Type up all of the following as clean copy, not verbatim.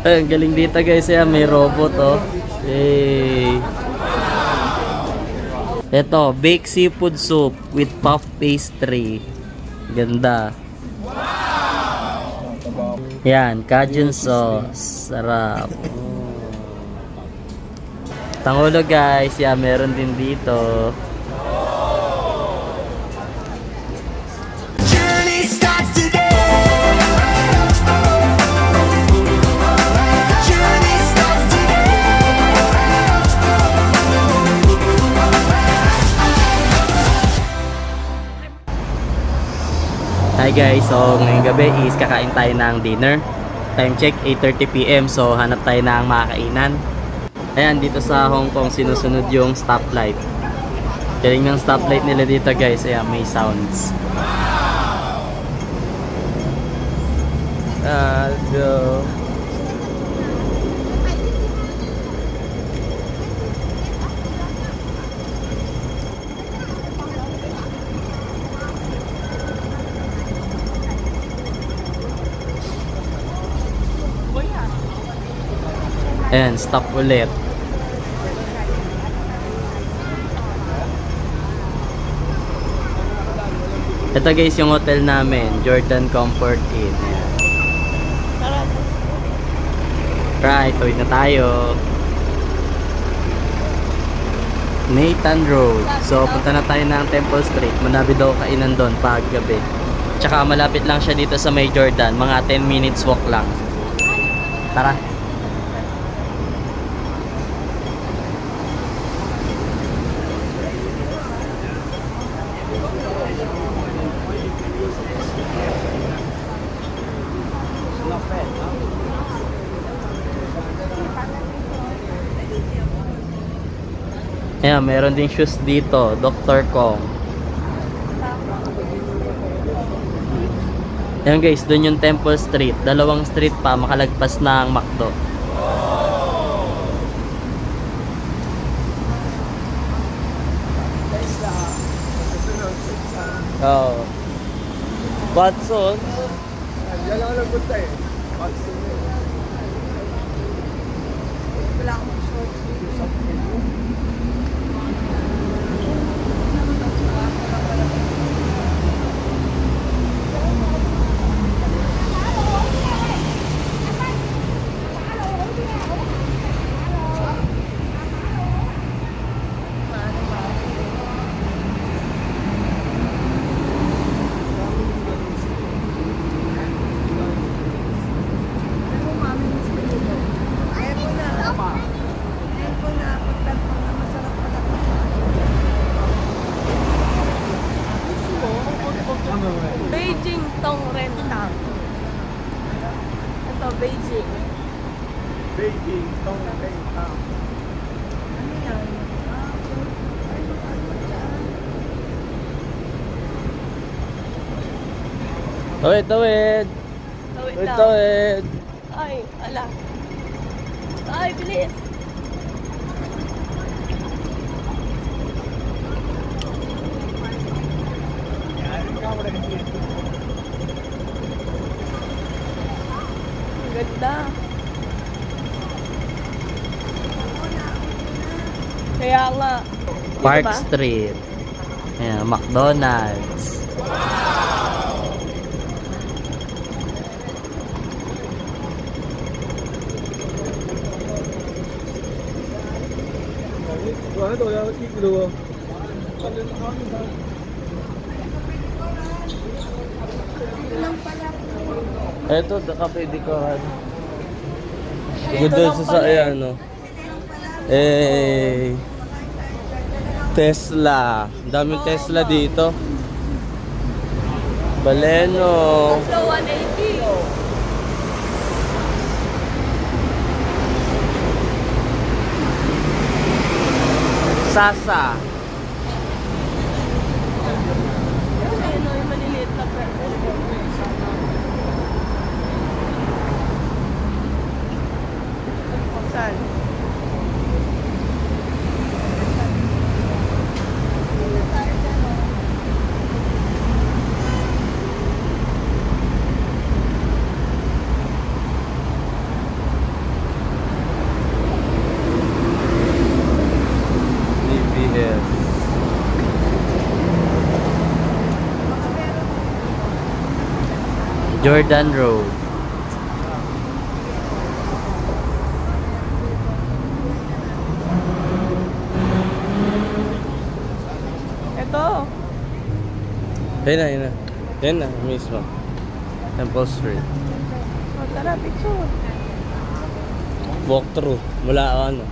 Ay, ang galing dito guys, yan, may robot oh. Hey. Ito, baked seafood soup with puff pastry. Ganda. Yan, Cajun sauce. Sarap. Tangulo guys, yan, meron din dito. Hi guys, so ngayong gabi is kakain tayo ng dinner. Time check 8:30 PM, so hanap tayo ng makakainan. Ayan, dito sa Hong Kong sinusunod yung stoplight. Galing ng stoplight nila dito guys, ayan, may sounds. Let's go. Ayan, stop ulit. Ito guys yung hotel namin, Jordan Comfort Inn. Ayan. Right, tuwid na tayo. Nathan Road. So punta na tayo ng Temple Street. Manabi daw kainan doon pag gabi. Tsaka malapit lang siya dito sa May Jordan. Mga 10 minutes walk lang. Tara. Ayan, meron ding shoes dito, Dr. Kong. Ayan guys, doon yung Temple Street. Dalawang street pa, makalagpas ng McDo. Oh. Watson. Yan lang ang punta eh. Watson. Wala akong mag-shorts. Beijing Tong Rentang. Ito, Beijing. Beijing Tong Rentang. Ano yan? Tawid, tawid. Tawid Tawid, lang. tawid. Ay, ala. Ay, bilis. Ganda. Kaya nga. Park Diba? Street. Ayan, McDonald's. Ito, nakapwede ko. Ganda sa ayan, no? Eh, Tesla. Daming Tesla dito. Baleno. So, 180. Sasa. Ayun o, yung maliliit na pwede. Saan? Jordan Road. Ito. Ayun na, ayun na. Yan na, mismo. Temple Street. O, tara, picture. Walk through. Mula ano.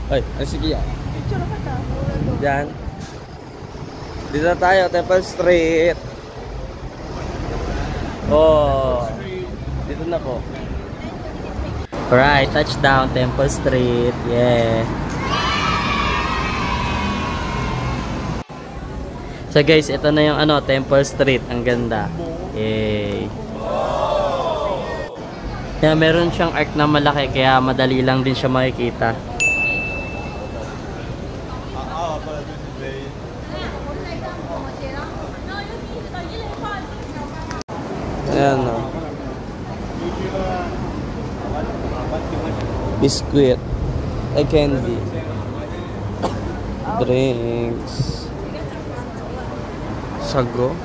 Ay, sige yan. Picture ka ta. Diyan. Dito na tayo, Temple Street. Oh. Dito na po. Alright, touchdown, Temple Street. Yeah. So guys, ito na yung ano, Temple Street. Ang ganda. Yay. Kaya meron siyang arc na malaki, kaya madali lang din siya makikita. Ayan o. Biscuit. Ay, candy. Drinks. Sago.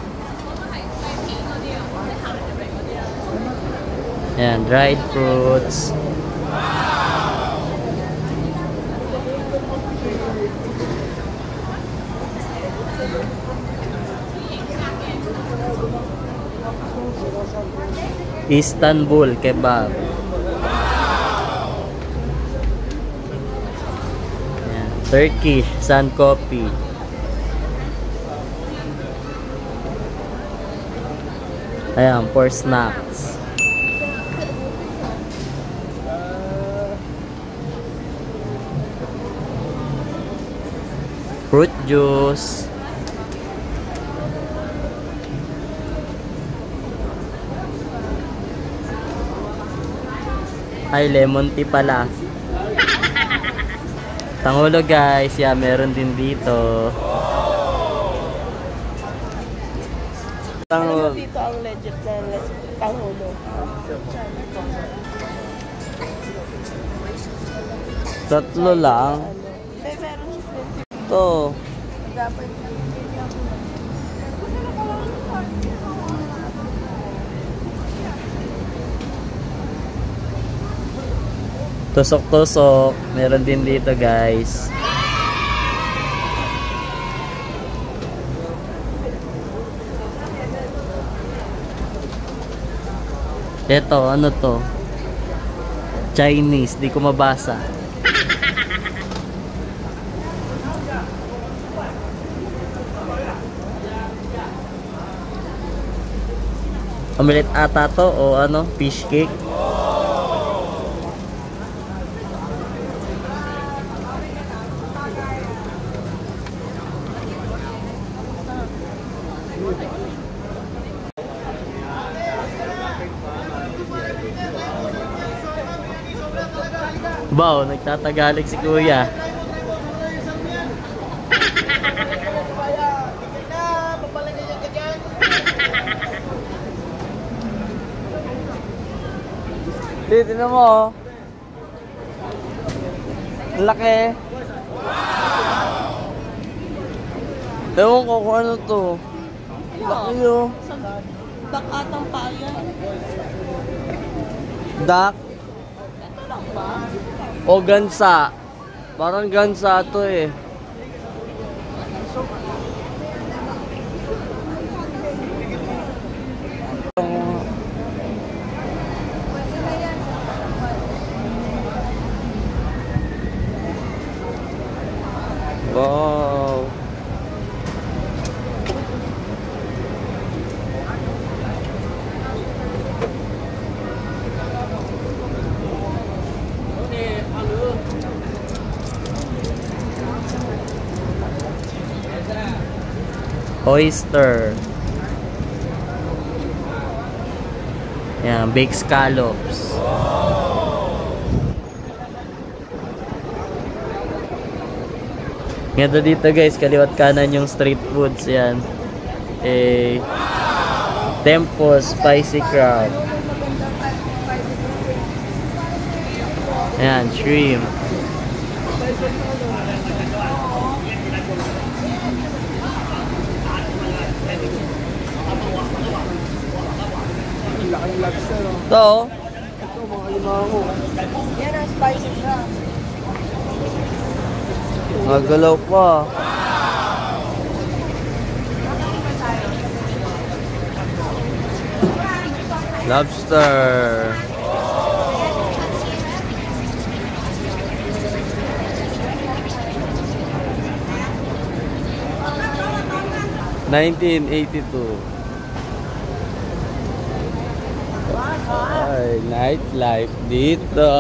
Ayan, dried fruits. Istanbul kebab. Ayan, Turkish sun coffee. Ayan, for snacks. Fruit juice. Ay, lemon tea pala. Tangulo guys, yeah, meron din dito. Ano dito ang legit na Pangulo? Tatlo lang. May meron siya. Ito. Dapat Tusok-tusok. Meron din dito guys. Ito, ano to? Chinese, di ko mabasa. Omelet ata to o ano, fish cake. Wow, nagtatagalig si kuya. Dito na mo oh. Ang laki. Ewan ko kung ano to. Laki oh. sa bakatang paya. Duck. Ito lang ba? O gansa. Parang gansa to eh. Wow. Oyster. Yan, baked scallops. Ganda dito guys, kaliwat kanan yung street foods yan. Tempo spicy crab. Ayan, shrimp. laking lobster. Oh. Ito, oh. Ito, mga limango. Yan ang spicy siya. Nagalaw pa. Lobster. $19.82. Ay, nightlife dito.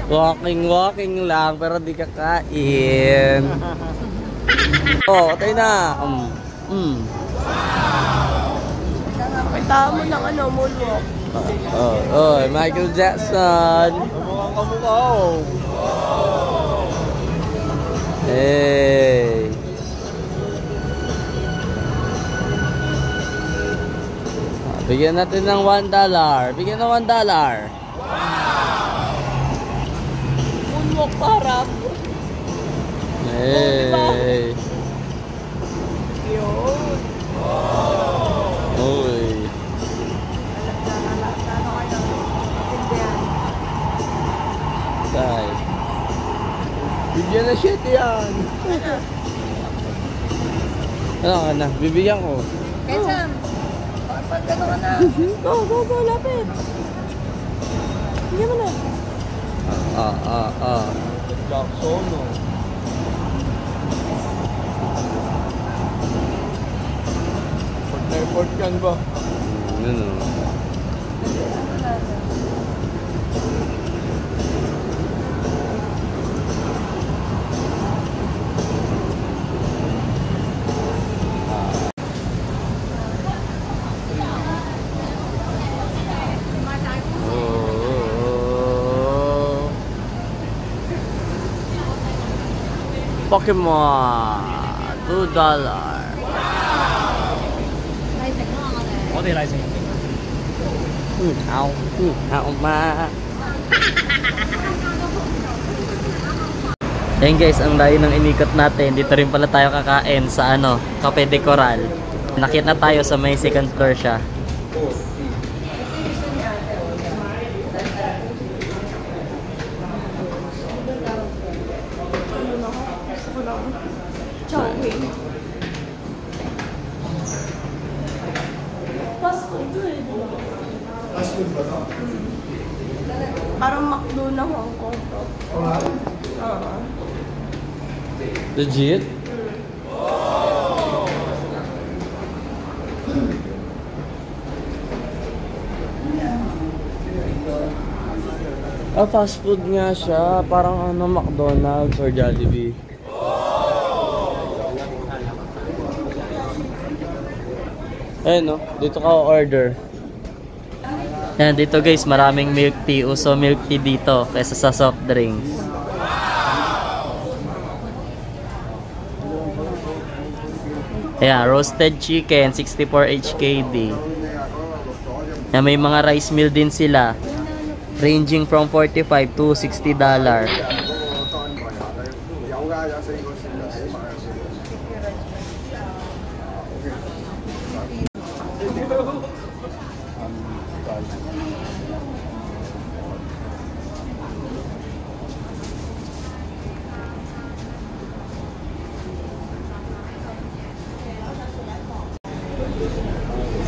Walking lang pero di kakain. Oh, tayo na. Kita mo ng ano, moonwalk. Michael Jackson. Mukhang kamukha, oh. Hey. Bigyan natin ng $1. Bigyan ng $1. Moonwalk parang. Hey. Yun. Uy. Tay. Bigyan na shit yan. Ano ka na? Bibigyan ko. Kensam. Pag ano ka na. Go, lapit. Bigyan mo na. Jackson, oh. Port na report yan ba? Ano? Pokemon $2. Ma. Ayun guys, ang layo ng inikot natin. Dito rin pala tayo kakain sa ano, Cafe de Coral. Nakita tayo sa may second floor siya. Chowing. Fast food to eh. Fast food ba ito? Parang McDo na Hong Kong to. Oo. Legit? Fast food nga siya. Parang ano, McDonald's or Jollibee. Ayun no, dito ka order. Yan, dito guys, maraming milk tea. Uso milk tea dito kaysa sa soft drinks. Ayan, roasted chicken, 64 HKD. Yan, may mga rice meal din sila. Ranging from $45 to $60.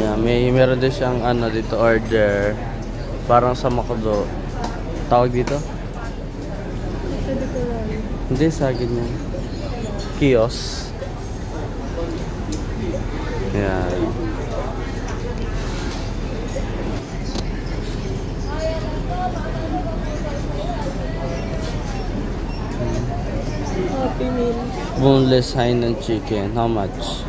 Yeah, meron din siyang ano dito order. Parang sa McDo. Tawag dito? Hindi, sagid niya. Kiosk. Yan. Happy Meal. Boneless Hainan chicken. How much?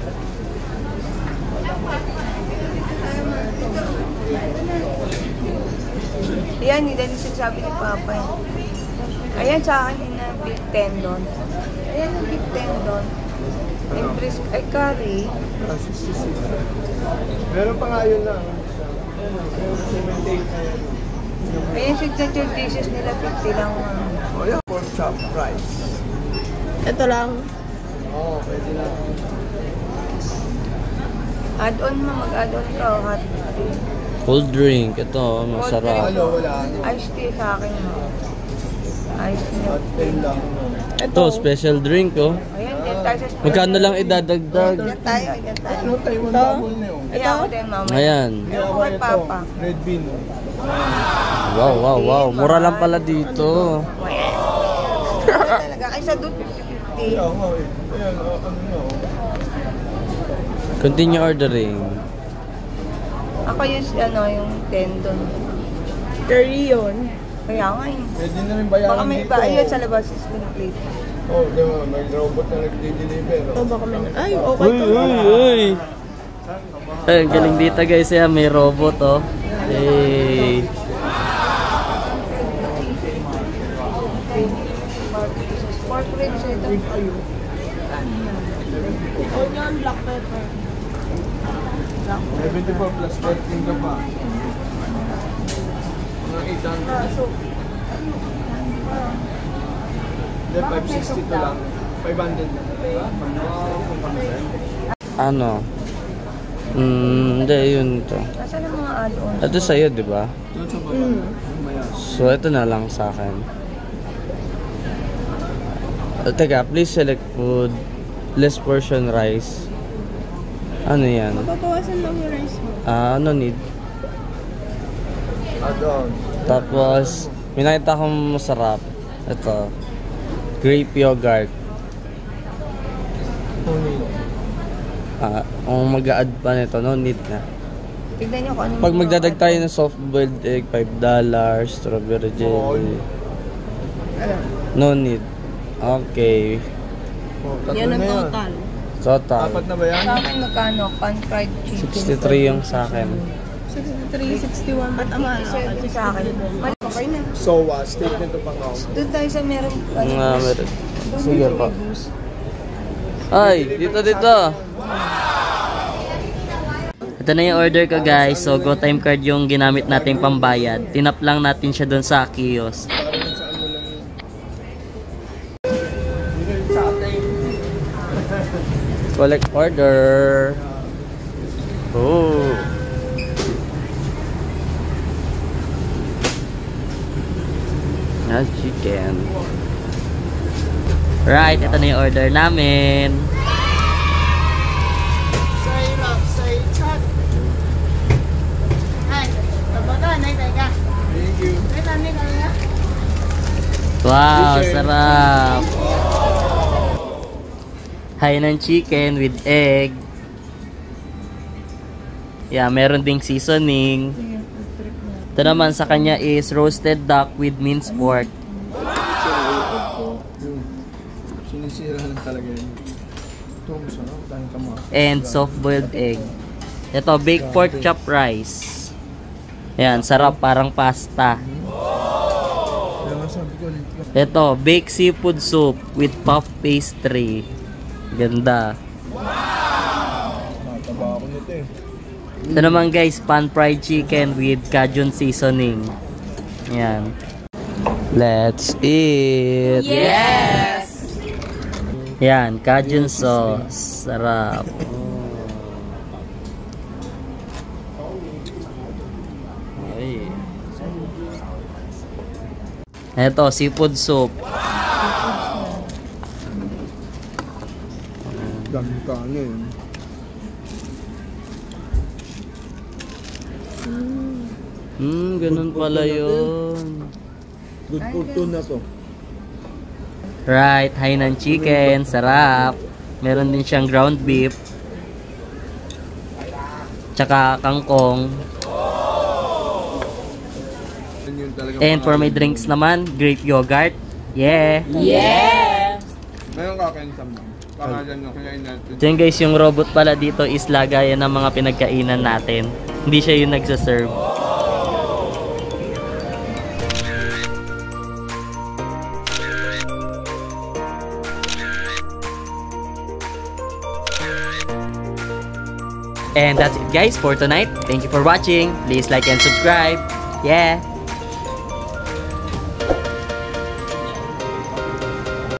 Yan, hindi dahil sabi ni Papa. Ayan sa akin yung beef tendon. Ayan yung beef tendon. Yung brisk, ay curry. 66. Meron pa nga yun lang. 78 na yan. Ayan signature dishes nila, 50 lang. O yan, pork chop rice. Ito lang. Oo, pwede lang. Add-on mo, mag-add-on ka. Hot. Cold drink. Ito, masarap. Ano, wala. Iced tea sa akin, no? Iced tea. At 10 lang. Ito, special drink, oh. Ayan, din tayo sa special. Magkano lang idadagdag? Yan tayo, yan tayo. Ano, Taiwan bubble na yun. Ayan ako din, mama. Ayan. Ayan ko kay Papa. Red bean. Wow, wow, wow. Mura lang pala dito. Talaga, ay sa doon, 50-50. Kaya nga eh. Ayan, ano na oh. Continue ordering. Ako yung, yung tendon. Curry yun. Kaya nga yun. Pwede na rin Baka bayaran may dito. iba, ayun sa labas is plate. Oh, di ba? May robot na nag-deliver. Ito baka may... Ay, okay to. Uy! Ay, ang galing dito guys. Yan, may robot, oh. Hey. Pork ribs ito. Onion, black pepper. 74 plus 13 ka pa. Mga 800. Hindi, 562 lang. 500 lang. Ano? Hindi, yun to. Nasaan ang mga add-ons? Ito sa'yo, di ba? Doon sa baba. Maya. So, ito na lang sa akin. Teka, please select food. Less portion rice. Ano yan? Mapapawasan lang yung rice mo. Ano need? Add-on. Tapos, may nakita akong masarap. Ito. Grape yogurt. Kung mag-a-add pa nito, no need na. Tignan nyo kung ano Pag magdadag tayo ng soft-boiled egg, $5. Strawberry jelly. No need. Okay. Oh, tatlo Yan ang na yan. total. Total. Apat na ba yan? Sa akin magkano? Pan-fried chicken. 63 yung sa akin. 63, 61. Ba't ang mahal? 57 sa akin. Okay na. So, steak nito pang ako. Doon tayo sa meron. Meron. Sige pa. Ay, dito. Ito na yung order ko guys. So, Go Time Card yung ginamit nating pambayad. Tinap lang natin siya doon sa kiosk. Para dun sa ano lang yun. Dito yung sa atin. Collect order. Oh. That's chicken. Right, ito na yung order namin. Thank you. Wow, sarap. Hainan chicken with egg. Yeah, meron ding seasoning. Ito naman sa kanya is roasted duck with minced pork. Sinisira lang talaga yun. Ito, masarap. Tayong kama. And soft-boiled egg. Ito, baked pork chop rice. Ayan, sarap, parang pasta. Kaya nga sabi ko, ulit ka. Ito, baked seafood soup with puff pastry. Ganda. Taba ako nito eh. Ito naman guys, pan-fried chicken with Cajun seasoning. Ayan. Let's eat! Yes! Yan, Cajun sauce. Sarap. Ay. Ito, seafood soup. Dami ka ano yun. Ganun pala yun. Good fortune na to. Right, Hainan chicken. Sarap. Meron din siyang ground beef. Tsaka kangkong. Yun yung talagang And for my drinks naman, grape yogurt. Yeah! Mayroon ka kain sa mga. Pangalan nyo kinain natin. Diyan guys, yung robot pala dito is lagayan ng mga pinagkainan natin. Hindi siya yung nagsaserve. And that's it guys for tonight. Thank you for watching. Please like and subscribe. Yeah!